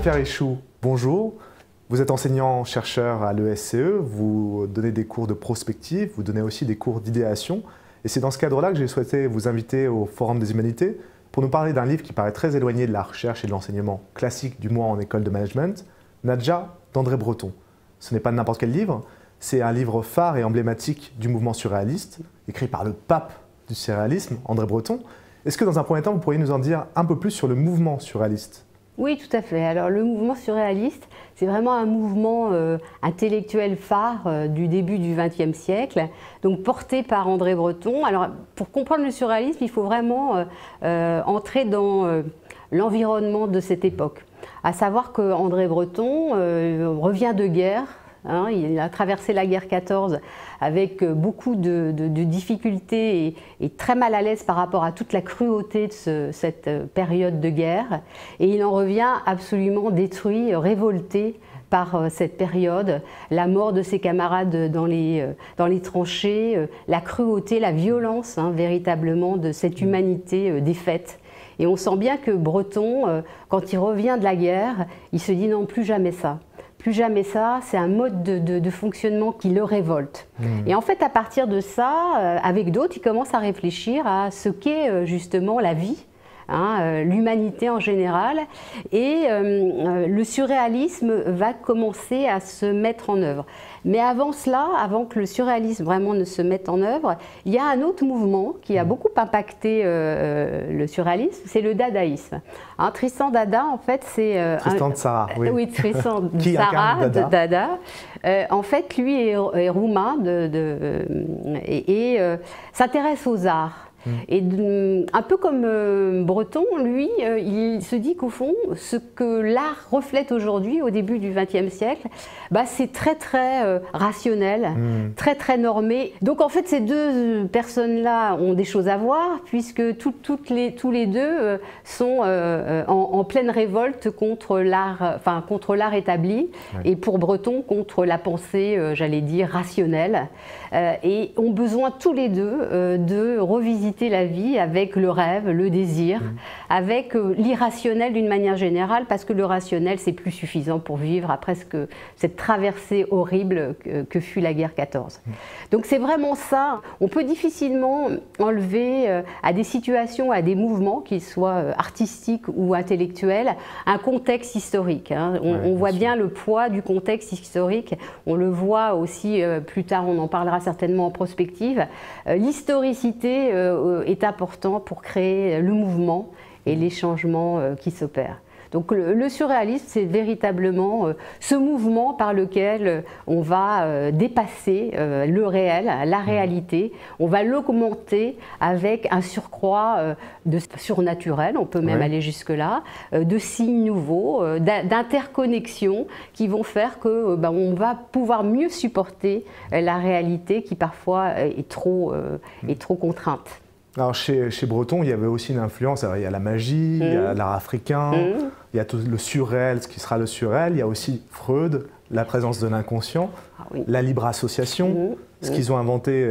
Jean-Pierre Échoux, bonjour. Vous êtes enseignant-chercheur à l'ESCE, vous donnez des cours de prospective, vous donnez aussi des cours d'idéation. Et c'est dans ce cadre-là que j'ai souhaité vous inviter au Forum des Humanités pour nous parler d'un livre qui paraît très éloigné de la recherche et de l'enseignement classique du moins en école de management, Nadja d'André Breton. Ce n'est pas n'importe quel livre, c'est un livre phare et emblématique du mouvement surréaliste, écrit par le pape du surréalisme, André Breton. Est-ce que dans un premier temps, vous pourriez nous en dire un peu plus sur le mouvement surréaliste ? Oui, tout à fait. Alors le mouvement surréaliste, c'est vraiment un mouvement intellectuel phare du début du XXe siècle, donc porté par André Breton. Alors pour comprendre le surréalisme, il faut vraiment entrer dans l'environnement de cette époque. À savoir qu'André Breton revient de guerre. Il a traversé la guerre 14 avec beaucoup de difficultés et très mal à l'aise par rapport à toute la cruauté de cette période de guerre. Et il en revient absolument détruit, révolté par cette période, la mort de ses camarades dans les tranchées, la cruauté, la violence véritablement de cette humanité défaite. Et on sent bien que Breton, quand il revient de la guerre, il se dit non, plus jamais ça. Plus jamais ça, c'est un mode de fonctionnement qui le révolte. Et en fait, à partir de ça, avec d'autres, il commence à réfléchir à ce qu'est justement la vie, l'humanité en général. Et le surréalisme va commencer à se mettre en œuvre. Mais avant cela, avant que le surréalisme vraiment ne se mette en œuvre, il y a un autre mouvement qui a beaucoup impacté le surréalisme, c'est le dadaïsme. Tristan Dada, en fait, c'est... Tristan Tzara, oui. Oui, Tristan Tzara, de Dada. En fait, lui est roumain et s'intéresse aux arts. Et un peu comme Breton, lui, il se dit qu'au fond, ce que l'art reflète aujourd'hui, au début du XXe siècle, c'est très très rationnel, très très normé. Donc en fait, ces deux personnes-là ont des choses à voir, puisque tous les deux sont en pleine révolte contre l'art établi, et pour Breton, contre la pensée, j'allais dire, rationnelle, et ont besoin tous les deux de revisiter la vie avec le rêve, le désir, avec l'irrationnel d'une manière générale, parce que le rationnel, c'est plus suffisant pour vivre après cette traversée horrible que fut la guerre 14. Donc c'est vraiment ça. On peut difficilement enlever à des situations, à des mouvements, qu'ils soient artistiques ou intellectuels, un contexte historique. On voit bien le poids du contexte historique. On le voit aussi, plus tard, on en parlera certainement en prospective. L'historicité est important pour créer le mouvement et les changements qui s'opèrent. Donc le surréalisme, c'est véritablement ce mouvement par lequel on va dépasser le réel, la réalité. On va l'augmenter avec un surcroît de surnaturel, on peut même aller jusque-là, de signes nouveaux, d'interconnexions qui vont faire que on va pouvoir mieux supporter la réalité qui parfois est trop contrainte. Alors chez Breton, il y avait aussi une influence. Alors, il y a la magie, il y a l'art africain, il y a tout le surréel, ce qui sera le surréel. Il y a aussi Freud, la présence de l'inconscient, la libre association, ce qu'ils ont inventé,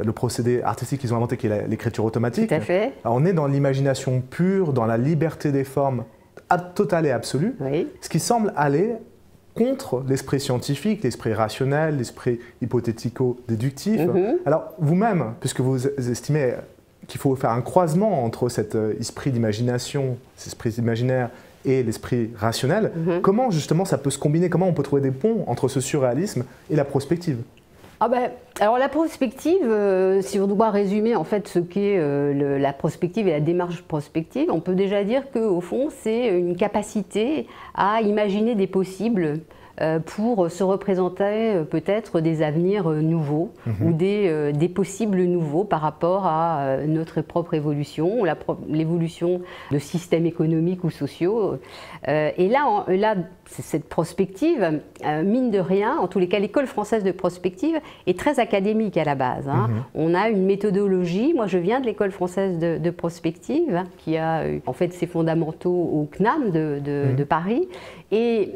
le procédé artistique qu'ils ont inventé, qui est l'écriture automatique. Tout à fait. Alors, on est dans l'imagination pure, dans la liberté des formes totale et absolue, ce qui semble aller contre l'esprit scientifique, l'esprit rationnel, l'esprit hypothético-déductif. Alors vous-même, puisque vous estimez qu'il faut faire un croisement entre cet esprit d'imagination, cet esprit imaginaire et l'esprit rationnel, comment justement ça peut se combiner, comment on peut trouver des ponts entre ce surréalisme et la prospective? Alors la prospective, si on doit résumer en fait ce qu'est la prospective et la démarche prospective, on peut déjà dire qu'au fond c'est une capacité à imaginer des possibles pour se représenter peut-être des avenirs nouveaux ou des possibles nouveaux par rapport à notre propre évolution, l'évolution de systèmes économiques ou sociaux. Et là, cette prospective, mine de rien, en tous les cas l'école française de prospective est très académique à la base. On a une méthodologie, moi je viens de l'école française de prospective qui a en fait ses fondamentaux au CNAM de Paris, et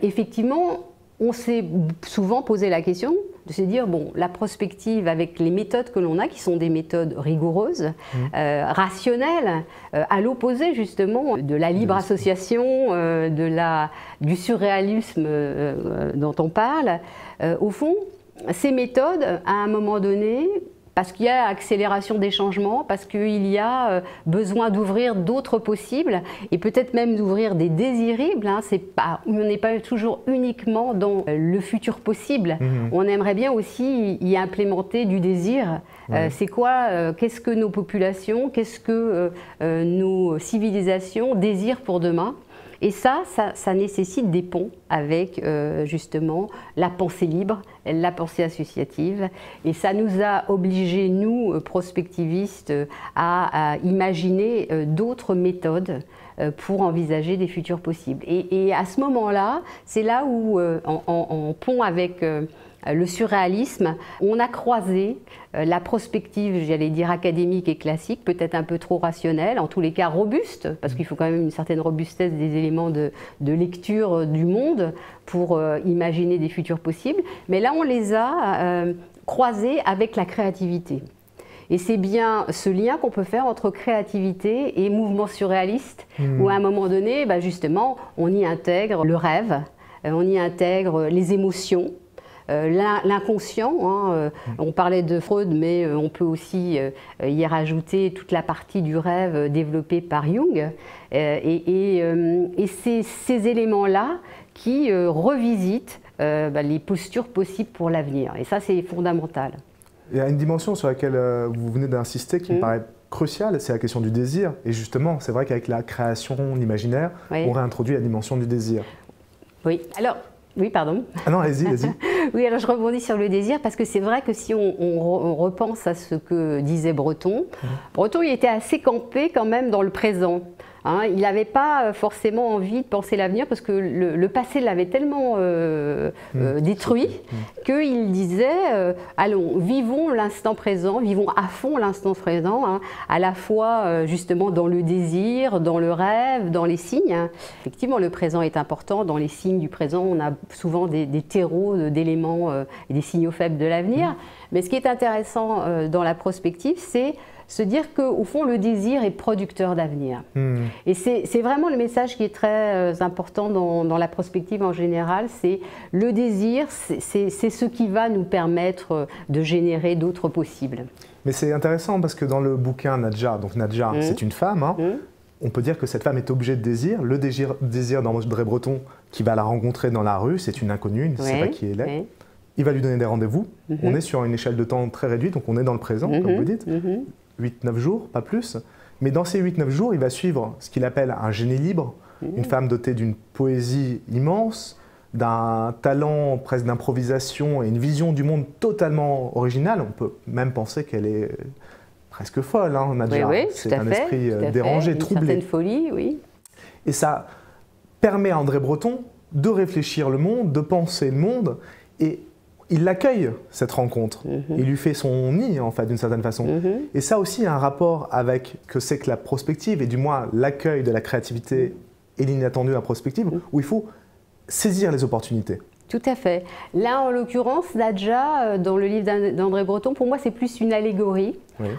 effectivement, on s'est souvent posé la question de se dire, bon, la prospective avec les méthodes que l'on a, qui sont des méthodes rigoureuses, rationnelles, à l'opposé justement de la libre association, du surréalisme dont on parle, au fond, ces méthodes, à un moment donné, parce qu'il y a accélération des changements, parce qu'il y a besoin d'ouvrir d'autres possibles et peut-être même d'ouvrir des désirables. Hein, on n'est pas toujours uniquement dans le futur possible. On aimerait bien aussi y implémenter du désir. C'est quoi, qu'est-ce que nos populations, qu'est-ce que nos civilisations désirent pour demain? Et ça nécessite des ponts avec justement la pensée libre, la pensée associative. Et ça nous a obligés, nous, prospectivistes, à imaginer d'autres méthodes pour envisager des futurs possibles. Et à ce moment-là, c'est là où, en pont avec le surréalisme, on a croisé la prospective, j'allais dire académique et classique, peut-être un peu trop rationnelle, en tous les cas robuste, parce qu'il faut quand même une certaine robustesse des éléments de lecture du monde pour imaginer des futurs possibles. Mais là, on les a croisés avec la créativité. Et c'est bien ce lien qu'on peut faire entre créativité et mouvement surréaliste, où à un moment donné, justement, on y intègre le rêve, on y intègre les émotions, l'inconscient, hein, on parlait de Freud, mais on peut aussi y rajouter toute la partie du rêve développée par Jung. Et c'est ces éléments-là qui revisitent les postures possibles pour l'avenir. Et ça, c'est fondamental. Il y a une dimension sur laquelle vous venez d'insister qui me paraît cruciale, c'est la question du désir. Et justement, c'est vrai qu'avec la création, l'imaginaire, on réintroduit la dimension du désir. Oui, alors... Oui, pardon. Ah non, allez-y, vas-y. Oui, alors je rebondis sur le désir parce que c'est vrai que si on repense à ce que disait Breton, Breton il était assez campé quand même dans le présent. Hein, il n'avait pas forcément envie de penser l'avenir parce que le passé l'avait tellement détruit qu'il disait allons, vivons l'instant présent, vivons à fond l'instant présent, hein, à la fois justement dans le désir, dans le rêve, dans les signes. Hein. Effectivement, le présent est important. Dans les signes du présent, on a souvent des terreaux d'éléments et des signaux faibles de l'avenir. Mais ce qui est intéressant dans la prospective, c'est se dire qu'au fond, le désir est producteur d'avenir. Et c'est vraiment le message qui est très important dans la prospective en général, c'est le désir, c'est ce qui va nous permettre de générer d'autres possibles. Mais c'est intéressant parce que dans le bouquin Nadja, donc Nadja, c'est une femme, hein, on peut dire que cette femme est objet de désir. Le désir d'André Breton, qui va la rencontrer dans la rue, c'est une inconnue, il ne sait pas qui elle est. Il va lui donner des rendez-vous. On est sur une échelle de temps très réduite, donc on est dans le présent, comme vous dites. 8-9 jours, pas plus. Mais dans ces 8-9 jours, il va suivre ce qu'il appelle un génie libre, une femme dotée d'une poésie immense, d'un talent presque d'improvisation et une vision du monde totalement originale. On peut même penser qu'elle est presque folle, hein, Nadja. Oui, c'est un esprit dérangé, troublé. Une certaine folie, oui. Et ça permet à André Breton de réfléchir le monde, de penser le monde, et il l'accueille, cette rencontre. Il lui fait son nid, en fait, d'une certaine façon. Et ça aussi a un rapport avec ce que c'est que la prospective, et du moins l'accueil de la créativité et l'inattendu à la prospective, où il faut saisir les opportunités. Tout à fait. Là, en l'occurrence, Nadja, dans le livre d'André Breton, pour moi, c'est plus une allégorie.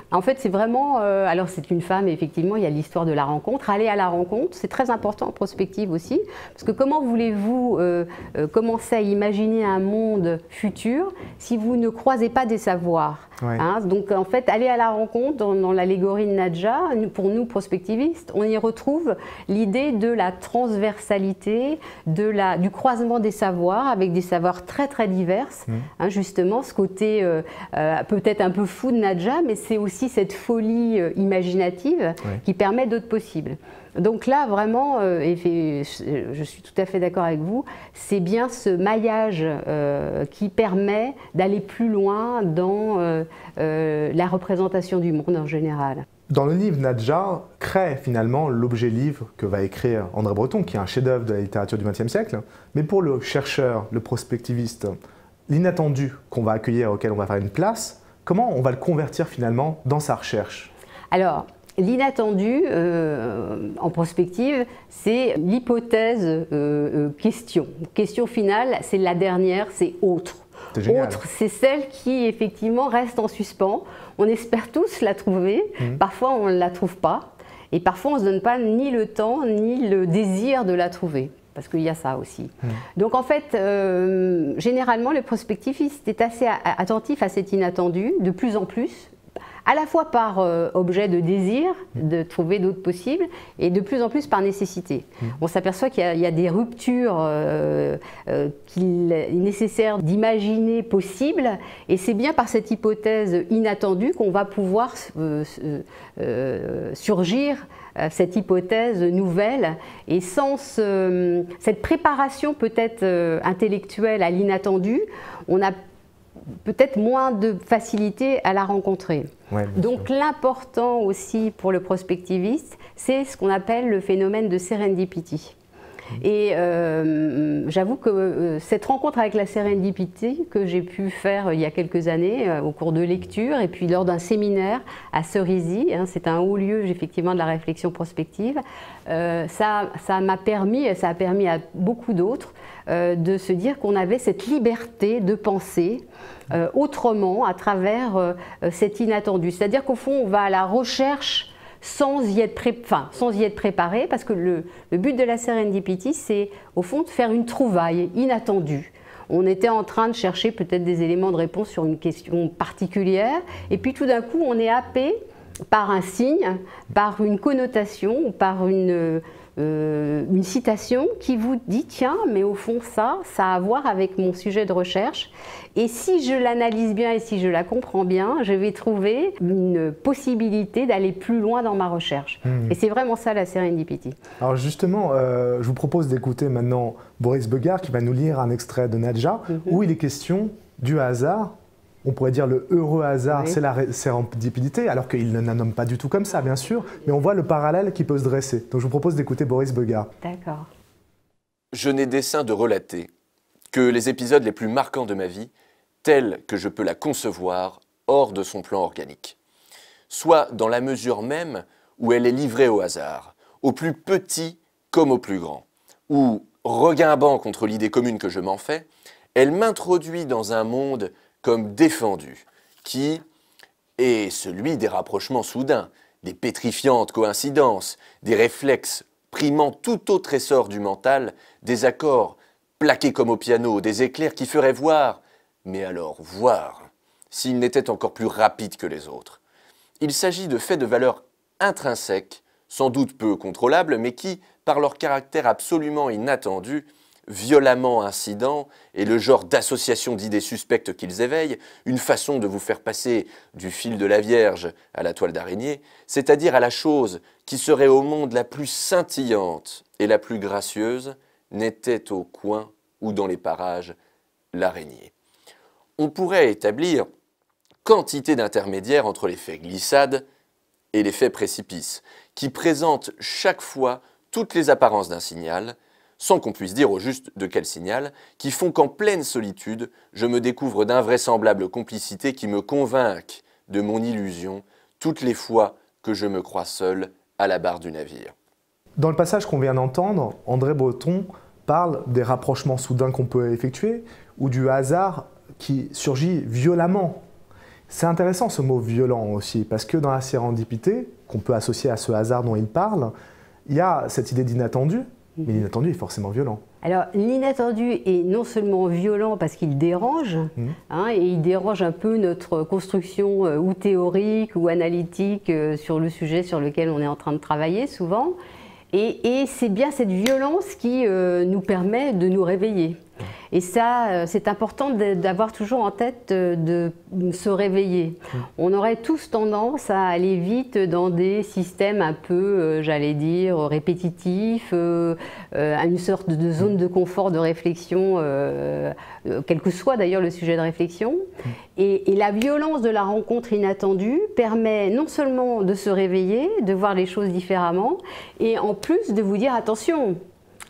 En fait, c'est vraiment... alors, c'est une femme, et effectivement, il y a l'histoire de la rencontre. Aller à la rencontre, c'est très important en prospective aussi. Parce que comment voulez-vous commencer à imaginer un monde futur si vous ne croisez pas des savoirs, hein? Donc, en fait, aller à la rencontre, dans l'allégorie de Nadja, pour nous, prospectivistes, on y retrouve l'idée de la transversalité, du croisement des savoirs, avec des savoirs très, très divers. Hein, justement, ce côté peut-être un peu fou de Nadja, mais c'est aussi cette folie imaginative qui permet d'autres possibles. Donc là, vraiment, et je suis tout à fait d'accord avec vous, c'est bien ce maillage qui permet d'aller plus loin dans la représentation du monde en général. Dans le livre, Nadja crée finalement l'objet livre que va écrire André Breton, qui est un chef-d'œuvre de la littérature du XXe siècle. Mais pour le chercheur, le prospectiviste, l'inattendu qu'on va accueillir, auquel on va faire une place, comment on va le convertir finalement dans sa recherche? Alors, l'inattendu en prospective, c'est l'hypothèse question. Question finale, c'est la dernière, c'est autre. autre, c'est celle qui effectivement reste en suspens. On espère tous la trouver, parfois on ne la trouve pas, et parfois on ne se donne pas ni le temps ni le désir de la trouver. Parce qu'il y a ça aussi. Donc en fait, généralement, le prospectiviste est assez attentif à cet inattendu, de plus en plus, à la fois par objet de désir, de trouver d'autres possibles, et de plus en plus par nécessité. On s'aperçoit qu'il y a des ruptures qu'il est nécessaire d'imaginer possibles, et c'est bien par cette hypothèse inattendue qu'on va pouvoir surgir cette hypothèse nouvelle, et sans cette préparation peut-être intellectuelle à l'inattendu, on a peut-être moins de facilité à la rencontrer. Ouais, donc l'important aussi pour le prospectiviste, c'est ce qu'on appelle le phénomène de serendipity. Et j'avoue que cette rencontre avec la serendipity que j'ai pu faire il y a quelques années au cours de lecture et puis lors d'un séminaire à Cerisy, c'est un haut lieu effectivement de la réflexion prospective, ça m'a permis, et ça a permis à beaucoup d'autres de se dire qu'on avait cette liberté de penser autrement à travers cet inattendu. C'est-à-dire qu'au fond on va à la recherche sans y être préparé, parce que le but de la serendipity, c'est au fond de faire une trouvaille inattendue. On était en train de chercher peut-être des éléments de réponse sur une question particulière, et puis tout d'un coup on est happé par un signe, par une connotation, par une citation qui vous dit tiens, mais au fond ça a à voir avec mon sujet de recherche, et si je l'analyse bien et si je la comprends bien, je vais trouver une possibilité d'aller plus loin dans ma recherche. Et c'est vraiment ça la serendipity. Alors justement, je vous propose d'écouter maintenant Boris Begard qui va nous lire un extrait de Nadja où il est question du hasard. On pourrait dire le heureux hasard, c'est la sérendipité, alors qu'il ne la nomme pas du tout comme ça, bien sûr, mais on voit le parallèle qui peut se dresser. Donc je vous propose d'écouter Boris Begard. D'accord. Je n'ai dessein de relater que les épisodes les plus marquants de ma vie, tels que je peux la concevoir hors de son plan organique. Soit dans la mesure même où elle est livrée au hasard, au plus petit comme au plus grand, où, reguimbant contre l'idée commune que je m'en fais, elle m'introduit dans un monde comme défendu, qui est celui des rapprochements soudains, des pétrifiantes coïncidences, des réflexes primant tout autre essor du mental, des accords plaqués comme au piano, des éclairs qui feraient voir, mais alors voir, s'ils n'étaient encore plus rapides que les autres. Il s'agit de faits de valeur intrinsèque, sans doute peu contrôlables, mais qui, par leur caractère absolument inattendu, violemment incidents et le genre d'association d'idées suspectes qu'ils éveillent, une façon de vous faire passer du fil de la Vierge à la toile d'araignée, c'est-à-dire à la chose qui serait au monde la plus scintillante et la plus gracieuse, n'était au coin ou dans les parages l'araignée. On pourrait établir quantité d'intermédiaires entre l'effet glissade et l'effet précipice, qui présentent chaque fois toutes les apparences d'un signal, sans qu'on puisse dire au juste de quel signal, qui font qu'en pleine solitude, je me découvre d'invraisemblables complicités qui me convainquent de mon illusion toutes les fois que je me crois seul à la barre du navire. Dans le passage qu'on vient d'entendre, André Breton parle des rapprochements soudains qu'on peut effectuer ou du hasard qui surgit violemment. C'est intéressant ce mot violent aussi, parce que dans la sérendipité, qu'on peut associer à ce hasard dont il parle, il y a cette idée d'inattendu, mais l'inattendu est forcément violent. Alors l'inattendu est non seulement violent parce qu'il dérange, et il dérange un peu notre construction ou théorique ou analytique sur le sujet sur lequel on est en train de travailler souvent, et c'est bien cette violence qui nous permet de nous réveiller. Et ça, c'est important d'avoir toujours en tête de se réveiller. On aurait tous tendance à aller vite dans des systèmes un peu, j'allais dire, répétitifs, à une sorte de zone de confort de réflexion, quel que soit d'ailleurs le sujet de réflexion. Et la violence de la rencontre inattendue permet non seulement de se réveiller, de voir les choses différemment, et en plus de vous dire attention.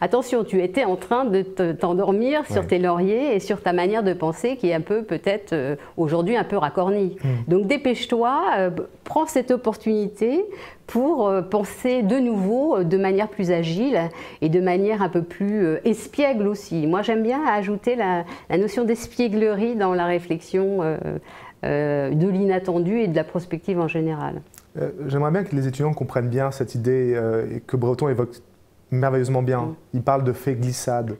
Attention, tu étais en train de t'endormir sur tes lauriers et sur ta manière de penser qui est un peu peut-être aujourd'hui un peu racornie. Donc dépêche-toi, prends cette opportunité pour penser de nouveau de manière plus agile et de manière un peu plus espiègle aussi. Moi j'aime bien ajouter la notion d'espièglerie dans la réflexion de l'inattendu et de la prospective en général. J'aimerais bien que les étudiants comprennent bien cette idée et que Breton évoque merveilleusement bien. Il parle de fait glissade,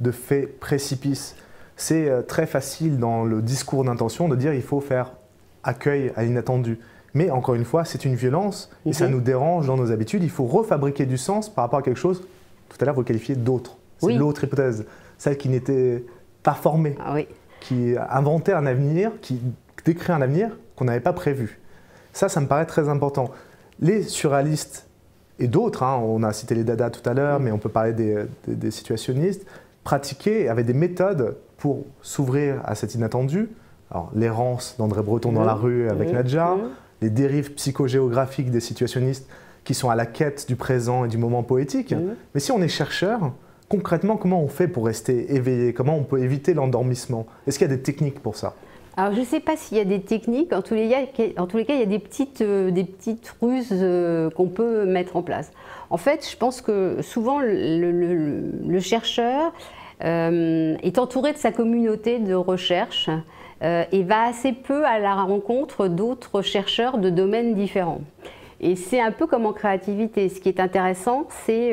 de fait précipice. C'est très facile dans le discours d'intention de dire il faut faire accueil à l'inattendu. Mais encore une fois, c'est une violence et ça nous dérange dans nos habitudes. Il faut refabriquer du sens par rapport à quelque chose, tout à l'heure vous qualifiez d'autre. C'est l'autre hypothèse, celle qui n'était pas formée, qui inventait un avenir, qui décrit un avenir qu'on n'avait pas prévu. Ça me paraît très important. Les surréalistes et d'autres, on a cité les Dada tout à l'heure, mais on peut parler des situationnistes, pratiquaient, avaient des méthodes pour s'ouvrir à cet inattendu. Alors l'errance d'André Breton dans la rue avec Nadja, les dérives psychogéographiques des situationnistes qui sont à la quête du présent et du moment poétique. Mais si on est chercheur, concrètement, comment on fait pour rester éveillé? Comment on peut éviter l'endormissement? Est-ce qu'il y a des techniques pour ça? Alors je ne sais pas s'il y a des techniques, en tous les cas il y a des petites ruses qu'on peut mettre en place. En fait, je pense que souvent le chercheur est entouré de sa communauté de recherche et va assez peu à la rencontre d'autres chercheurs de domaines différents. Et c'est un peu comme en créativité. Ce qui est intéressant, c'est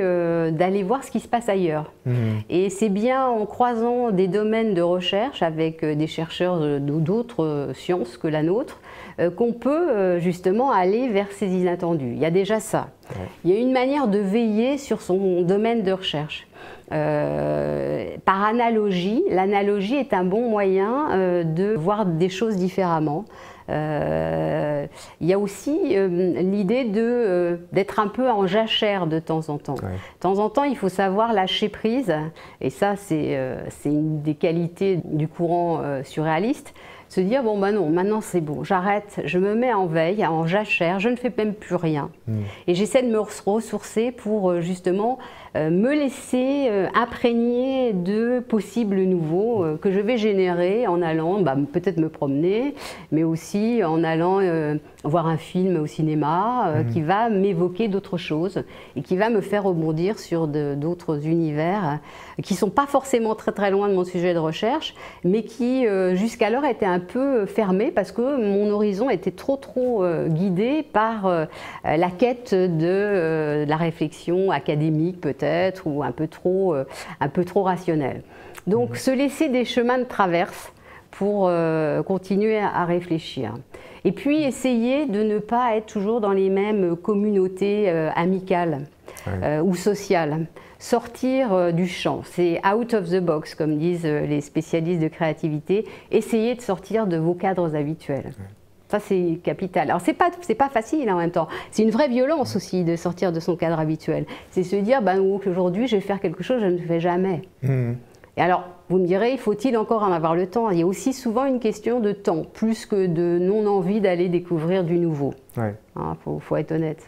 d'aller voir ce qui se passe ailleurs. Et c'est bien en croisant des domaines de recherche avec des chercheurs d'autres sciences que la nôtre qu'on peut justement aller vers ces inattendus. Il y a déjà ça. Il y a une manière de veiller sur son domaine de recherche. Par analogie, l'analogie est un bon moyen de voir des choses différemment. Il y a aussi l'idée d'être un peu en jachère de temps en temps. De temps en temps, il faut savoir lâcher prise, et ça, c'est une des qualités du courant surréaliste. Se dire, bon ben non, maintenant c'est bon, j'arrête, je me mets en veille, en jachère, je ne fais même plus rien. Et j'essaie de me ressourcer pour justement me laisser imprégner de possibles nouveaux que je vais générer en allant peut-être me promener, mais aussi en allant voir un film au cinéma qui va m'évoquer d'autres choses et qui va me faire rebondir sur d'autres univers qui ne sont pas forcément très très loin de mon sujet de recherche, mais qui jusqu'alors étaient un peu fermés parce que mon horizon était trop guidé par la quête de la réflexion académique peut-être, ou un peu trop rationnelle. Donc se laisser des chemins de traverse pour continuer à réfléchir. Et puis essayer de ne pas être toujours dans les mêmes communautés amicales ou sociales. Sortir du champ, c'est out of the box, comme disent les spécialistes de créativité. Essayer de sortir de vos cadres habituels. Ça, c'est capital. Alors, c'est pas facile en même temps. C'est une vraie violence aussi de sortir de son cadre habituel. C'est se dire, aujourd'hui, je vais faire quelque chose que je ne fais jamais. Et alors, vous me direz, faut-il encore en avoir le temps? Il y a aussi souvent une question de temps, plus que de non-envie d'aller découvrir du nouveau. Faut être honnête.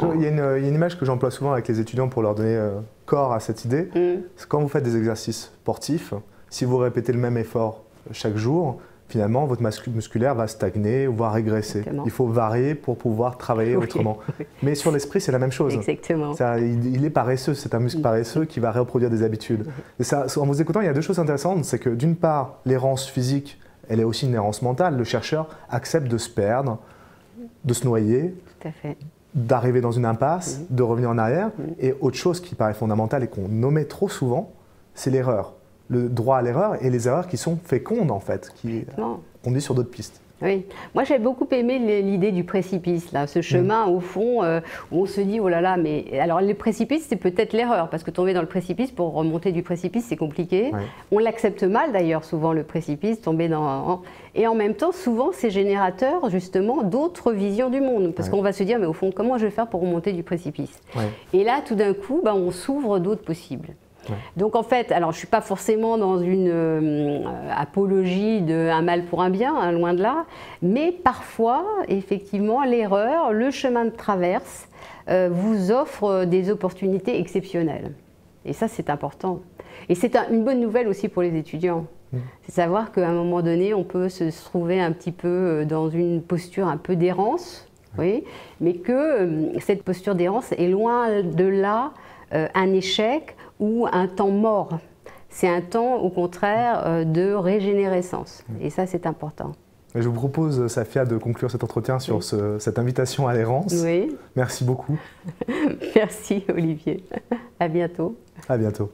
Il y a une image que j'emploie souvent avec les étudiants pour leur donner corps à cette idée. C'est quand vous faites des exercices sportifs, si vous répétez le même effort chaque jour, finalement, votre masse musculaire va stagner, voire régresser. Exactement. Il faut varier pour pouvoir travailler autrement. Mais sur l'esprit, c'est la même chose. Exactement. Il est paresseux, c'est un muscle paresseux qui va reproduire des habitudes. Et ça, en vous écoutant, il y a deux choses intéressantes. C'est que d'une part, l'errance physique, elle est aussi une errance mentale. Le chercheur accepte de se perdre, de se noyer, d'arriver dans une impasse, de revenir en arrière. Et autre chose qui paraît fondamentale et qu'on nommait trop souvent, c'est l'erreur. Le droit à l'erreur et les erreurs qui sont fécondes en fait, qui conduisent sur d'autres pistes. Oui, moi j'ai beaucoup aimé l'idée du précipice, là, ce chemin au fond où on se dit oh là là, mais alors le précipice c'est peut-être l'erreur parce que tomber dans le précipice pour remonter du précipice c'est compliqué. On l'accepte mal d'ailleurs souvent le précipice, tomber dans et en même temps souvent c'est générateur justement d'autres visions du monde parce qu'on va se dire mais au fond comment je vais faire pour remonter du précipice. Et là tout d'un coup on s'ouvre d'autres possibles. Donc en fait, alors je ne suis pas forcément dans une apologie d'un mal pour un bien, loin de là, mais parfois, effectivement, l'erreur, le chemin de traverse vous offre des opportunités exceptionnelles. Et ça, c'est important. Et c'est une bonne nouvelle aussi pour les étudiants. C'est savoir qu'à un moment donné, on peut se trouver un petit peu dans une posture un peu d'errance, oui, mais que cette posture d'errance est loin de là un échec ou un temps mort. C'est un temps, au contraire, de régénérescence. Et ça, c'est important. Je vous propose, Safia, de conclure cet entretien sur cette invitation à l'errance. Oui. Merci beaucoup. Merci, Olivier. À bientôt. À bientôt.